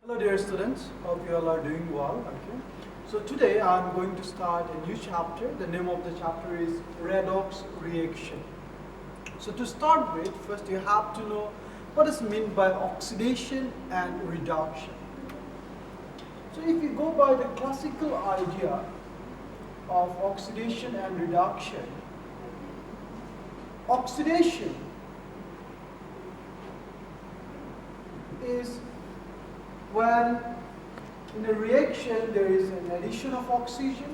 Hello dear students, hope you all are doing well. Okay. So today I am going to start a new chapter. The name of the chapter is Redox reaction. So to start with, first you have to know what is meant by oxidation and reduction. So if you go by the classical idea of oxidation and reduction, oxidation is when in a reaction there is an addition of oxygen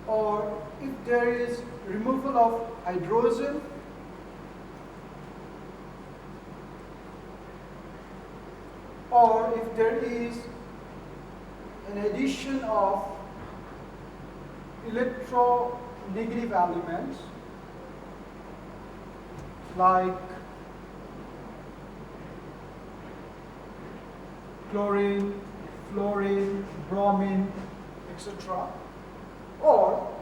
or if there is removal of hydrogen or if there is an addition of electronegative elements like chlorine, fluorine, bromine, etc. or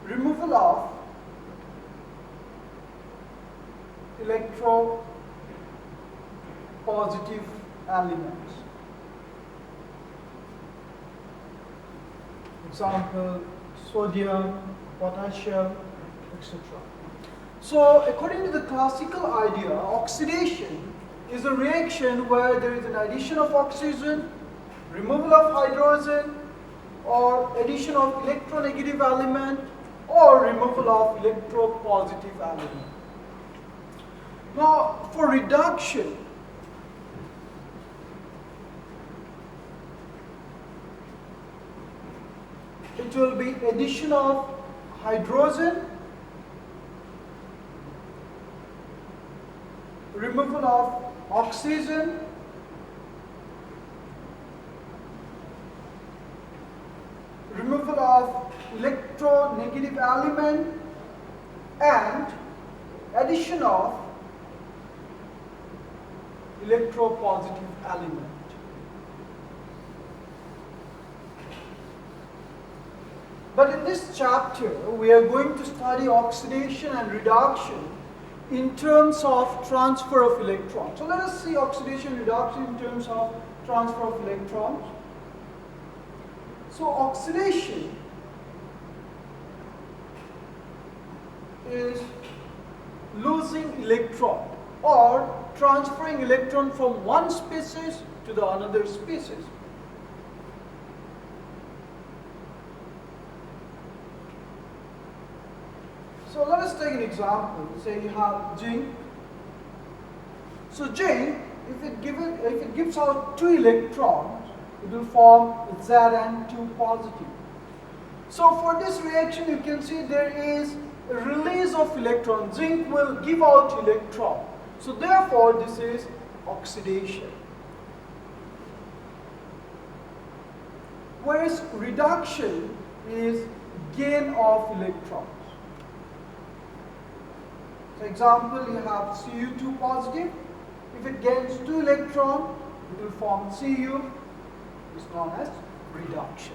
removal of electropositive elements. Example, sodium, potassium, etc. So, according to the classical idea, oxidation is a reaction where there is an addition of oxygen, removal of hydrogen, or addition of electronegative element, or removal of electropositive element. Now, for reduction, it will be addition of hydrogen, removal of oxygen, removal of electronegative element, and addition of electropositive element. But in this chapter, we are going to study oxidation and reduction in terms of transfer of electrons. So let us see oxidation and reduction in terms of transfer of electrons. So oxidation is losing electron or transferring electron from one species to the another species. So let us take an example. Say you have zinc. So zinc, if it gives out 2 electrons, it will form Zn2 positive. So for this reaction, you can see there is a release of electron. Zinc will give out electron. So therefore, this is oxidation. Whereas reduction is gain of electrons. So example, you have Cu2 positive. If it gains 2 electrons, it will form Cu, is known as reduction.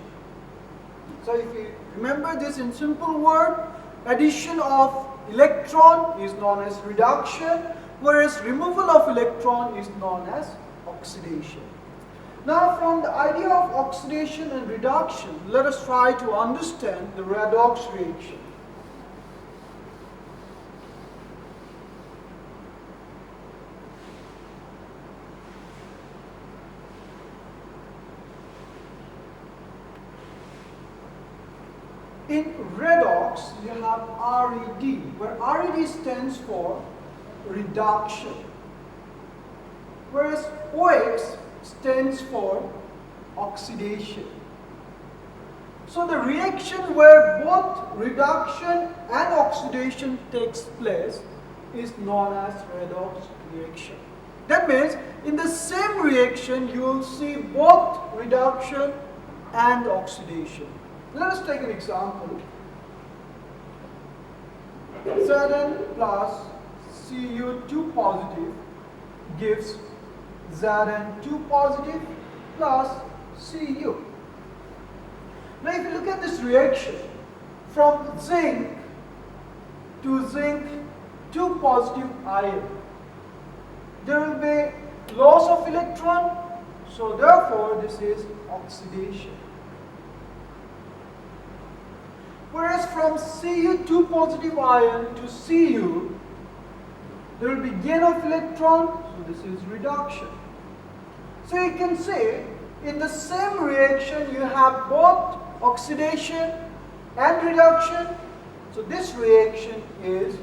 So if you remember this in simple word, addition of electron is known as reduction, whereas removal of electron is known as oxidation. Now from the idea of oxidation and reduction, let us try to understand the redox reaction. In redox, you have RED, where RED stands for reduction, whereas OX stands for oxidation. So the reaction where both reduction and oxidation takes place is known as redox reaction. That means in the same reaction you will see both reduction and oxidation. Let us take an example. Zn plus Cu2 positive gives Zn2 positive plus Cu. Now if you look at this reaction, from zinc to zinc 2 positive ion. There will be loss of electron, so therefore this is oxidation. Whereas from Cu2 positive ion to Cu, there will be gain of electron, so this is reduction. So you can say in the same reaction you have both oxidation and reduction. So this reaction is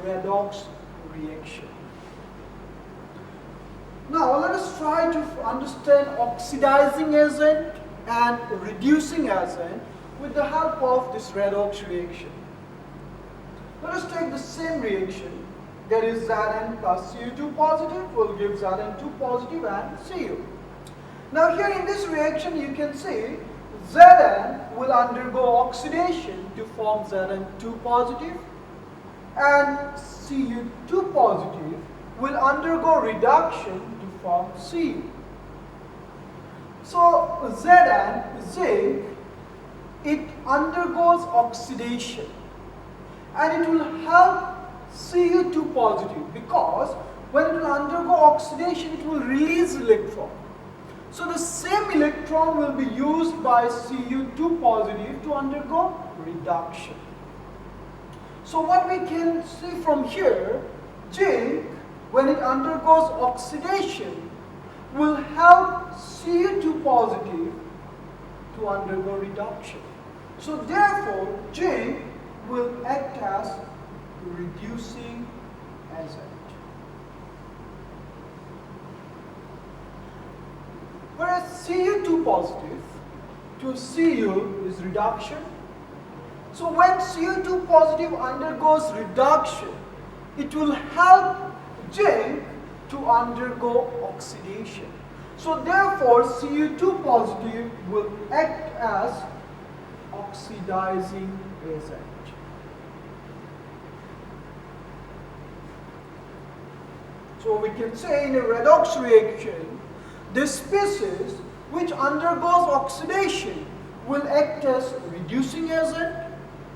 redox reaction. Now let us try to understand oxidizing agent and reducing agent with the help of this redox reaction. Let us take the same reaction, that is Zn plus Cu2 positive will give Zn2 positive and Cu. Now here in this reaction you can see Zn will undergo oxidation to form Zn2 positive and Cu2 positive will undergo reduction to form Cu. So Zn, zinc, it undergoes oxidation and it will help Cu2 positive because when it will undergo oxidation it will release electron. So the same electron will be used by Cu2 positive to undergo reduction. So what we can see from here, zinc, when it undergoes oxidation, will help Cu2 positive to undergo reduction. So therefore, zinc will act as reducing agent. Whereas Cu2 positive to Cu is reduction. So when Cu2 positive undergoes reduction, it will help zinc to undergo oxidation. So therefore, Cu2 positive will act as oxidizing agent. So we can say in a redox reaction, the species which undergoes oxidation will act as reducing agent,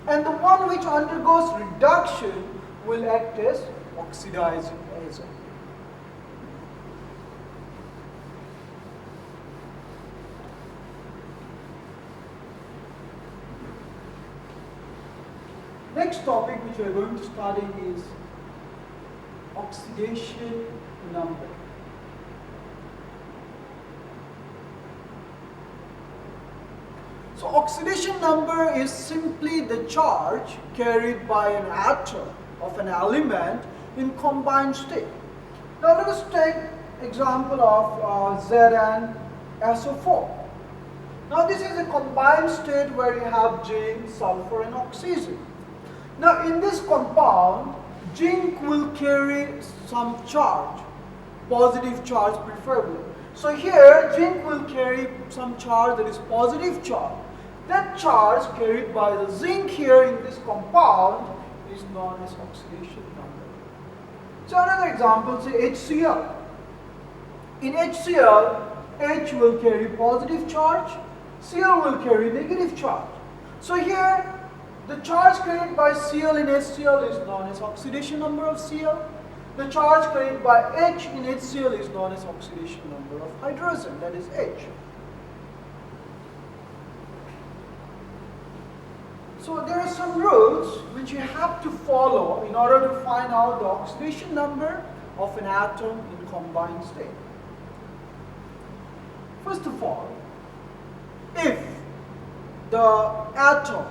and the one which undergoes reduction will act as oxidizing agent. Next topic which we are going to study is oxidation number. So oxidation number is simply the charge carried by an atom of an element in combined state. Now let us take example of ZnSO4. Now this is a combined state where you have zinc, sulfur and oxygen. Now in this compound, zinc will carry some charge, positive charge preferably. So here zinc will carry some charge that is positive charge. That charge carried by the zinc here in this compound is known as oxidation number. So another example, say HCl. In HCl, H will carry positive charge, Cl will carry negative charge. So here the charge carried by Cl in HCl is known as oxidation number of Cl. The charge carried by H in HCl is known as oxidation number of hydrogen, that is H. So there are some rules which you have to follow in order to find out the oxidation number of an atom in combined state. First of all, if the atom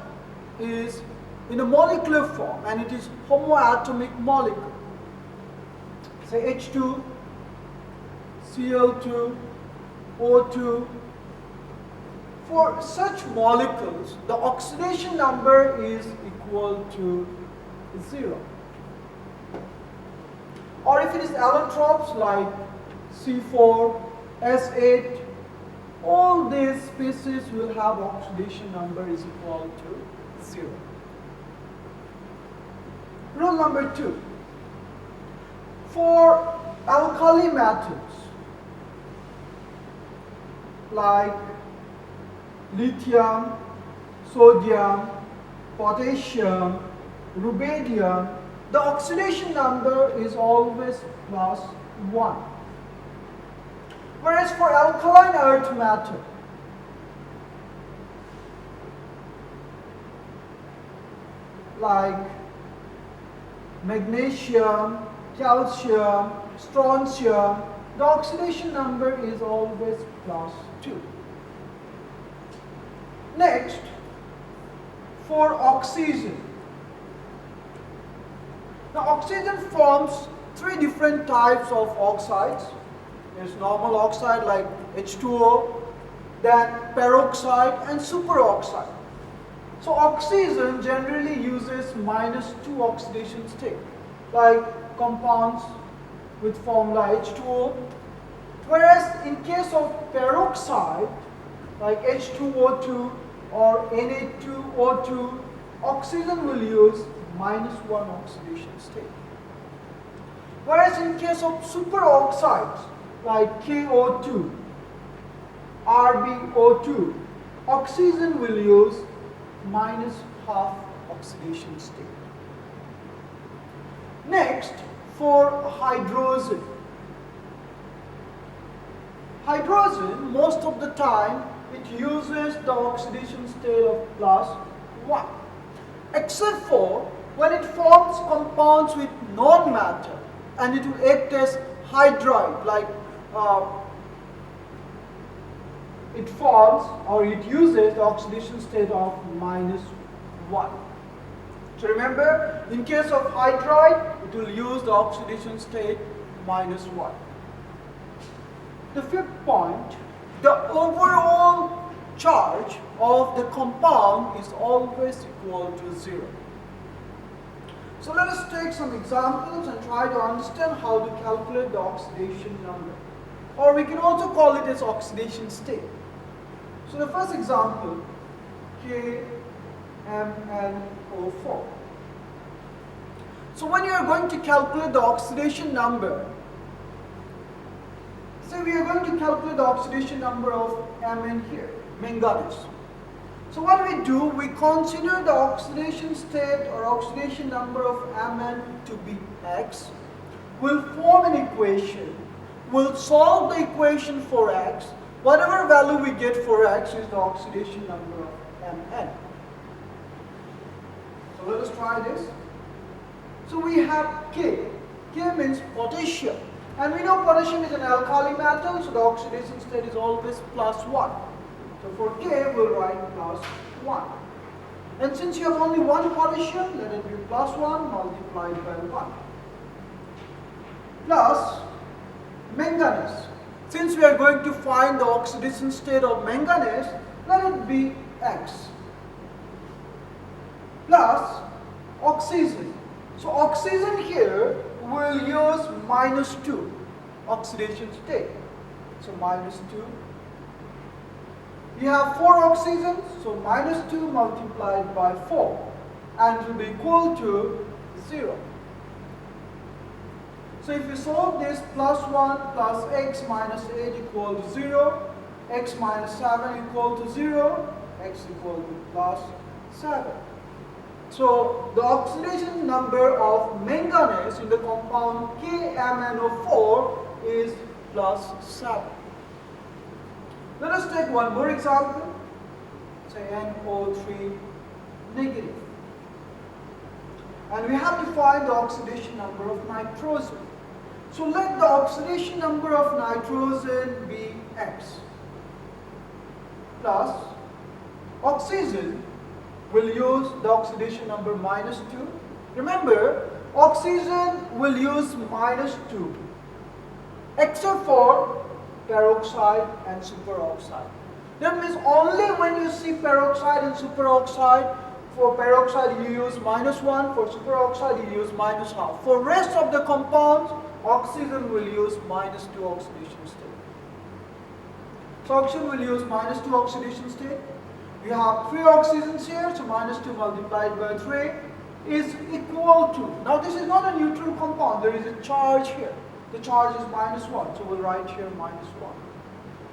is in a molecular form and it is homoatomic molecule, say H2, Cl2, O2, for such molecules, the oxidation number is equal to 0. Or if it is allotropes like C4, S8, all these species will have oxidation number is equal to 0. Rule number 2. For alkali metals like lithium, sodium, potassium, rubidium, the oxidation number is always plus 1. Whereas for alkaline earth matter, like magnesium, calcium, strontium, the oxidation number is always plus 2. Next, for oxygen. Now oxygen forms 3 different types of oxides. There's normal oxide like H2O, then peroxide and superoxide. So oxygen generally uses -2 oxidation state, like compounds with formula H2O. Whereas in case of peroxide, like H2O2 or Na2O2, oxygen will use -1 oxidation state. Whereas in case of superoxides, like KO2, RbO2, oxygen will use -12 oxidation state. Next, for hydrogen. Hydrogen, most of the time, it uses the oxidation state of +1. Except for when it forms compounds with non-matter and it will act as hydride, like it forms or it uses the oxidation state of -1. So remember, in case of hydride, it will use the oxidation state -1. The fifth point, the overall charge of the compound is always equal to 0. So let us take some examples and try to understand how to calculate the oxidation number. Or we can also call it as oxidation state. So the first example, KMnO4. So when you are going to calculate the oxidation number, say we are going to calculate the oxidation number of Mn here, manganese. So what we do, we consider the oxidation state or oxidation number of Mn to be X. We'll form an equation. We'll solve the equation for X. Whatever value we get for X is the oxidation number of Mn. So let us try this. So we have K. K means potassium. And we know potassium is an alkali metal, so the oxidation state is always +1. So for K, we'll write +1. And since you have only one potassium, let it be +1 multiplied by 1. Plus manganese. Since we are going to find the oxidation state of manganese, let it be X. Plus oxygen. So oxygen here will use -2 oxidation state. So -2. You have 4 oxygens, so -2 multiplied by 4, and it will be equal to 0. So if you solve this, +1 plus x minus 8 equal to 0, x minus 7 equal to 0, x equal to +7. So the oxidation number of manganese in the compound KMnO4 is +7. Let us take one more example, say NO3 negative. And we have to find the oxidation number of nitrogen. So let the oxidation number of nitrogen be X. Plus oxygen will use the oxidation number -2. Remember, oxygen will use -2 except for peroxide and superoxide. That means only when you see peroxide and superoxide, for peroxide you use -1, for superoxide you use -1/2. For rest of the compounds, oxygen will use -2 oxidation state. So oxygen will use -2 oxidation state. You have 3 oxygens here, so -2 multiplied by 3 is equal to, now this is not a neutral compound, there is a charge here. The charge is -1, so we'll write here -1.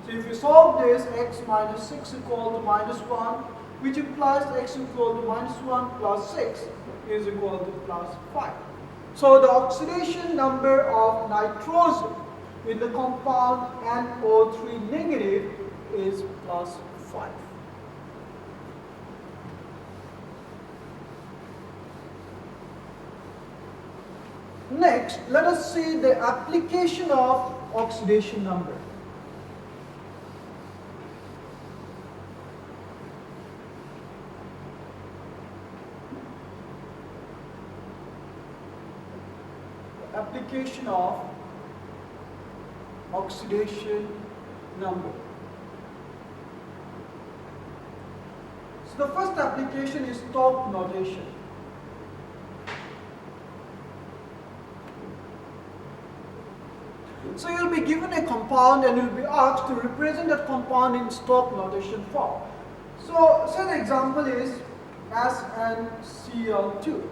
So if you solve this, x minus 6 equal to -1, which implies x equal to -1 plus 6 is equal to +5. So the oxidation number of nitrogen in the compound NO3 negative is plus 5. Next, let us see the application of oxidation number. Application of oxidation number. So the first application is Stokes notation. So you will be given a compound and you will be asked to represent that compound in Stokes notation form. So say the example is SnCl2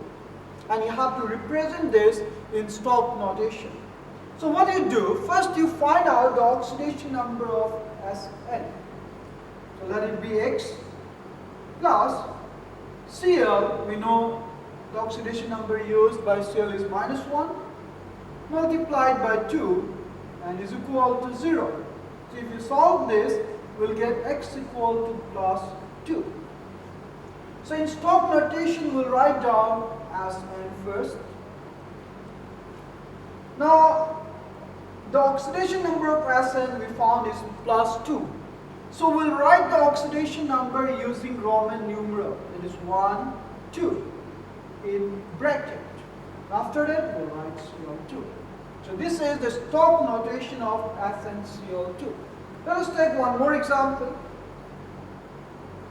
and you have to represent this in Stokes notation. So what do you do? First you find out the oxidation number of Sn. So let it be X plus Cl. We know the oxidation number used by Cl is -1 multiplied by 2 and is equal to 0. So if you solve this, we'll get X equal to plus 2. So in Stokes notation, we'll write down Sn first. Now, the oxidation number of Sn we found is plus 2. So we'll write the oxidation number using Roman numeral. It is 1, 2 in bracket. After that, we'll write Cl2. So this is the Stokes notation of SnCl2. Let us take one more example.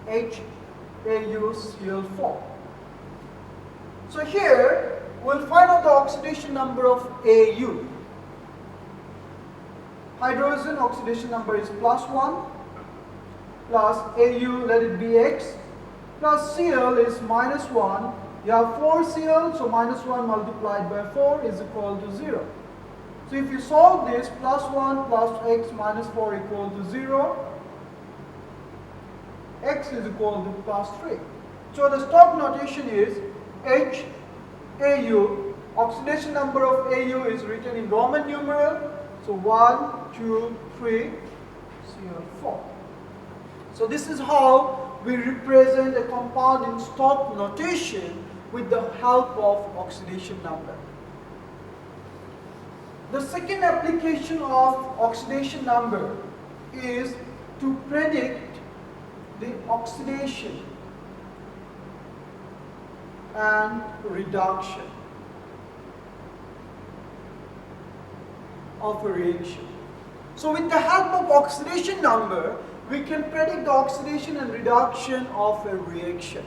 HAuCl4. So here we'll find out the oxidation number of Au. Hydrogen oxidation number is plus 1 plus Au, let it be X, plus Cl is -1. You have 4 Cl, so -1 multiplied by 4 is equal to 0. So if you solve this, plus 1 plus X minus 4 equal to 0, X is equal to plus 3. So the Stokes notation is HAu. Oxidation number of Au is written in Roman numeral. So 1, 2, 3, Cl4. So this is how we represent a compound in Stokes notation with the help of oxidation number. The second application of oxidation number is to predict the oxidation and reduction of a reaction. So with the help of oxidation number, we can predict the oxidation and reduction of a reaction.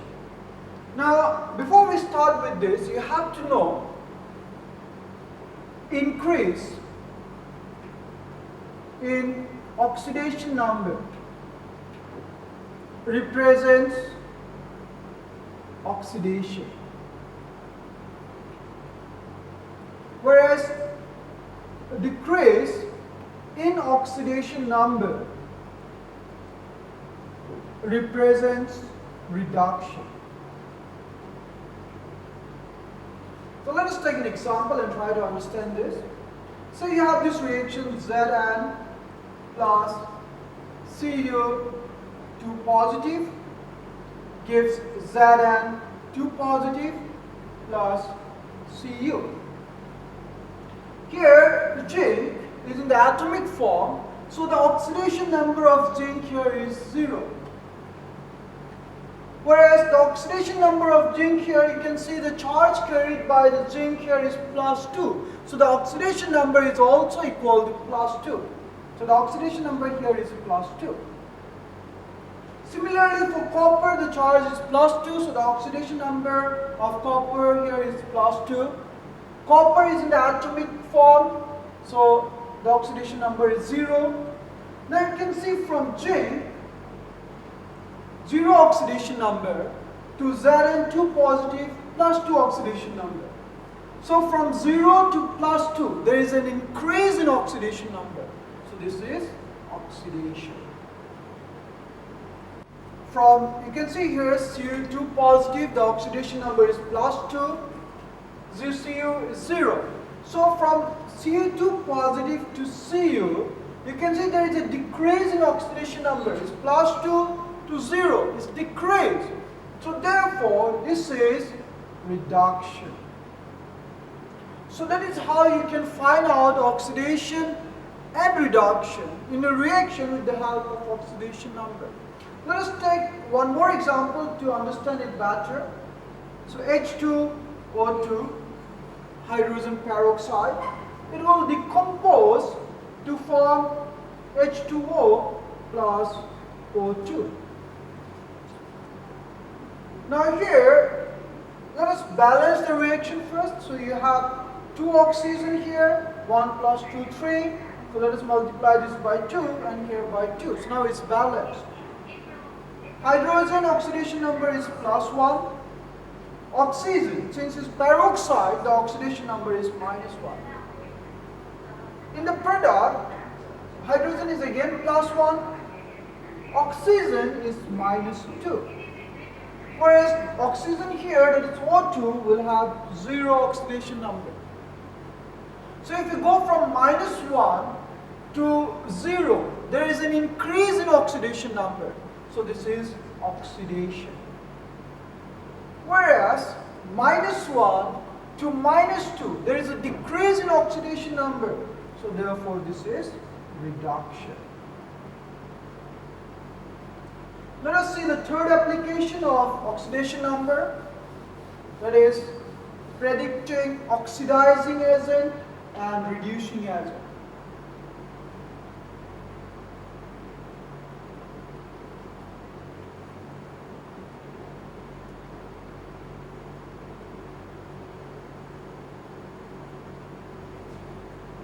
Now, before we start with this, you have to know increase in oxidation number represents oxidation, whereas decrease in oxidation number represents reduction. So let us take an example and try to understand this. So you have this reaction Zn plus Cu2 positive gives Zn2 positive plus Cu. Here zinc is in the atomic form, so the oxidation number of zinc here is 0. Whereas the oxidation number of zinc here, you can see the charge carried by the zinc here is plus 2. So the oxidation number is also equal to plus 2. So the oxidation number here is plus 2. Similarly for copper, the charge is plus 2. So the oxidation number of copper here is plus 2. Copper is in the atomic form, so the oxidation number is 0. Now you can see from zinc, 0 oxidation number to Zn2 positive plus 2 oxidation number. So from 0 to plus 2, there is an increase in oxidation number. So this is oxidation. From, you can see here Cu2 positive, the oxidation number is plus 2. Cu is 0. So from Cu2 positive to Cu, you can see there is a decrease in oxidation number. It's +2 to 0. It's decreased. So therefore, this is reduction. So that is how you can find out oxidation and reduction in a reaction with the help of oxidation number. Let us take one more example to understand it better. So H2O2, hydrogen peroxide, it will decompose to form H2O plus O2. Now here, let us balance the reaction first. So you have 2 oxygen here, 1 plus 2, 3. So let us multiply this by 2 and here by 2. So now it's balanced. Hydrogen oxidation number is +1. Oxygen, since it's peroxide, the oxidation number is -1. In the product, hydrogen is again +1. Oxygen is -2. Whereas oxygen here, that is O2, will have 0 oxidation number. So if you go from -1 to 0, there is an increase in oxidation number. So this is oxidation. Whereas -1 to -2, there is a decrease in oxidation number. So therefore this is reduction. Let us see the third application of oxidation number, that is predicting oxidizing agent and reducing agent.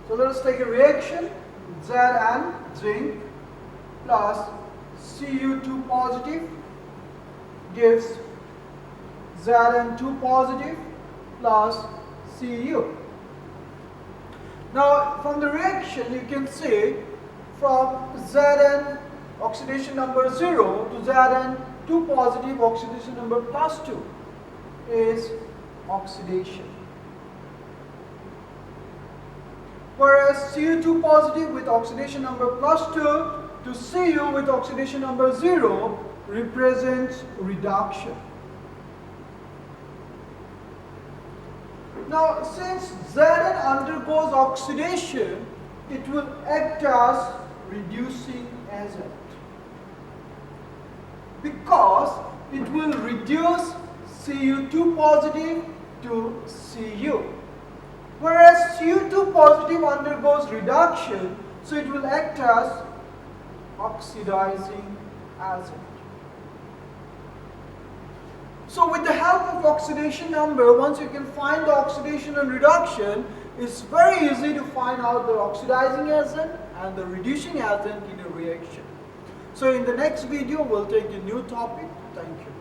So let us take a reaction, Zn zinc plus Cu2 positive gives Zn2 positive plus Cu. Now from the reaction you can see from Zn oxidation number 0 to Zn2 positive oxidation number +2 is oxidation. Whereas Cu2 positive with oxidation number +2 to Cu with oxidation number 0 represents reduction. Now since Zn undergoes oxidation, it will act as reducing agent because it will reduce Cu2 positive to Cu. Whereas Cu2 positive undergoes reduction, so it will act as oxidizing agent. So with the help of oxidation number, once you can find the oxidation and reduction, it's very easy to find out the oxidizing agent and the reducing agent in a reaction. So in the next video, we'll take a new topic. Thank you.